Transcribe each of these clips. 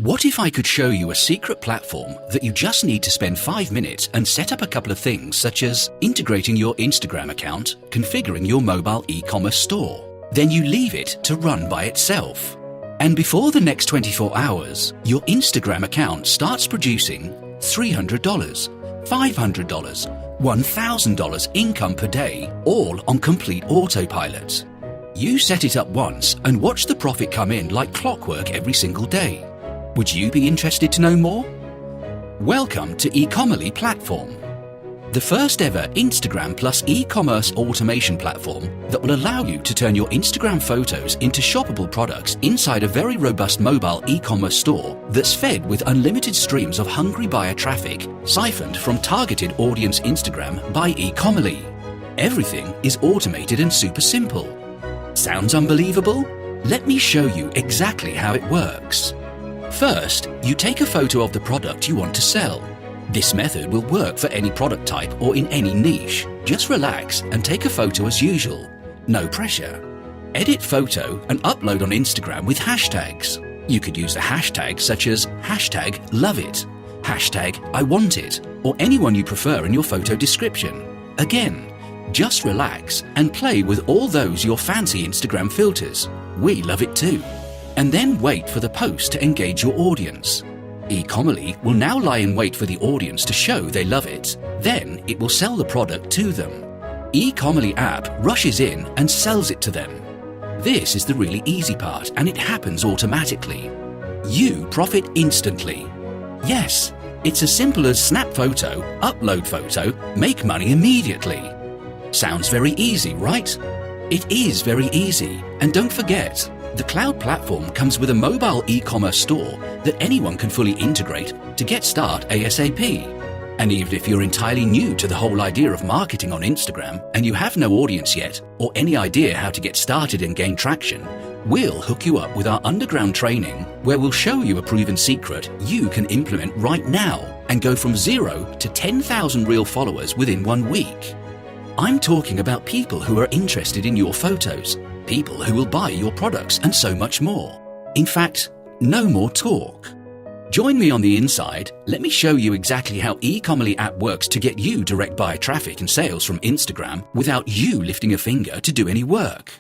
What if I could show you a secret platform that you just need to spend 5 minutes and set up a couple of things such as integrating your Instagram account, configuring your mobile e-commerce store. Then you leave it to run by itself. And before the next 24 hours, your Instagram account starts producing $300, $500, $1,000 income per day, all on complete autopilot. You set it up once and watch the profit come in like clockwork every single day. Would you be interested to know more? Welcome to Ecommerly Platform, the first ever Instagram plus e-commerce automation platform that will allow you to turn your Instagram photos into shoppable products inside a very robust mobile e-commerce store that's fed with unlimited streams of hungry buyer traffic siphoned from targeted audience Instagram by Ecommerly. Everything is automated and super simple. Sounds unbelievable? Let me show you exactly how it works. First, you take a photo of the product you want to sell. This method will work for any product type or in any niche. Just relax and take a photo as usual. No pressure. Edit photo and upload on Instagram with hashtags. You could use a hashtag such as #LoveIt, #IWantIt, or anyone you prefer in your photo description. Again, just relax and play with all those your fancy Instagram filters. We love it too. And then wait for the post to engage your audience. Ecommerly will now lie in wait for the audience to show they love it. Then it will sell the product to them. Ecommerly app rushes in and sells it to them. This is the really easy part, and it happens automatically. You profit instantly. Yes, it's as simple as snap photo, upload photo, make money immediately. Sounds very easy, right? It is very easy. And don't forget, the cloud platform comes with a mobile e-commerce store that anyone can fully integrate to get started ASAP. And even if you're entirely new to the whole idea of marketing on Instagram and you have no audience yet or any idea how to get started and gain traction, we'll hook you up with our underground training where we'll show you a proven secret you can implement right now and go from 0 to 10,000 real followers within 1 week. I'm talking about people who are interested in your photos, people who will buy your products, and so much more. In fact, no more talk. Join me on the inside. Let me show you exactly how Ecommerly app works to get you direct buyer traffic and sales from Instagram without you lifting a finger to do any work.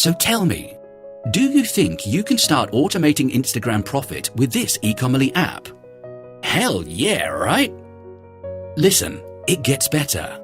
So tell me, do you think you can start automating Instagram profit with this eCommerce app? Hell yeah, right? Listen, it gets better.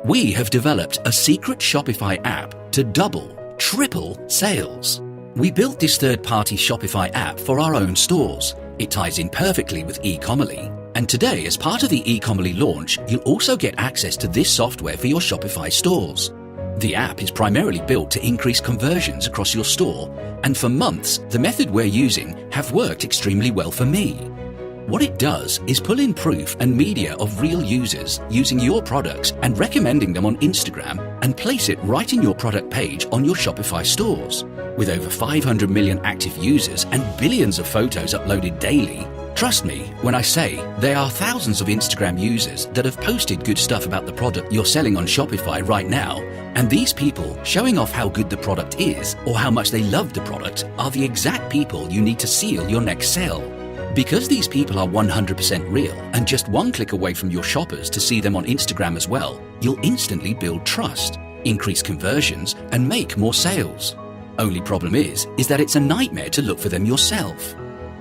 We have developed a secret Shopify app to double, triple sales. We built this third-party Shopify app for our own stores. It ties in perfectly with eCommerce. And today, as part of the eCommerce launch, you'll also get access to this software for your Shopify stores. The app is primarily built to increase conversions across your store, and for months, the method we're using have worked extremely well for me. What it does is pull in proof and media of real users using your products and recommending them on Instagram and place it right in your product page on your Shopify stores. With over 500 million active users and billions of photos uploaded daily, trust me when I say there are thousands of Instagram users that have posted good stuff about the product you're selling on Shopify right now, and these people showing off how good the product is or how much they love the product are the exact people you need to seal your next sale. Because these people are 100% real and just one click away from your shoppers to see them on Instagram as well, you'll instantly build trust, increase conversions, and make more sales. Only problem is that it's a nightmare to look for them yourself.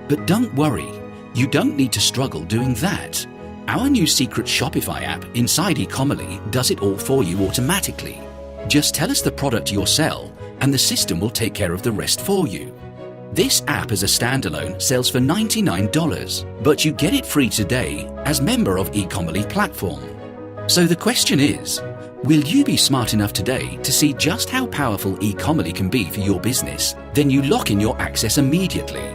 But don't worry, you don't need to struggle doing that. Our new secret Shopify app inside eCommerce does it all for you automatically. Just tell us the product you'll sell and the system will take care of the rest for you. This app as a standalone sells for $99, but you get it free today as member of eCommerce platform. So the question is, will you be smart enough today to see just how powerful eCommerce can be for your business? Then you lock in your access immediately.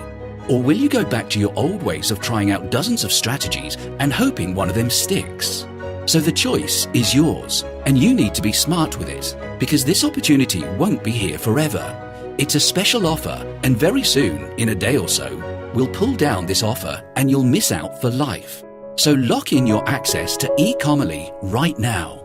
Or will you go back to your old ways of trying out dozens of strategies and hoping one of them sticks? So the choice is yours, and you need to be smart with it, because this opportunity won't be here forever. It's a special offer, and very soon, in a day or so, we'll pull down this offer and you'll miss out for life. So lock in your access to eCommerce right now.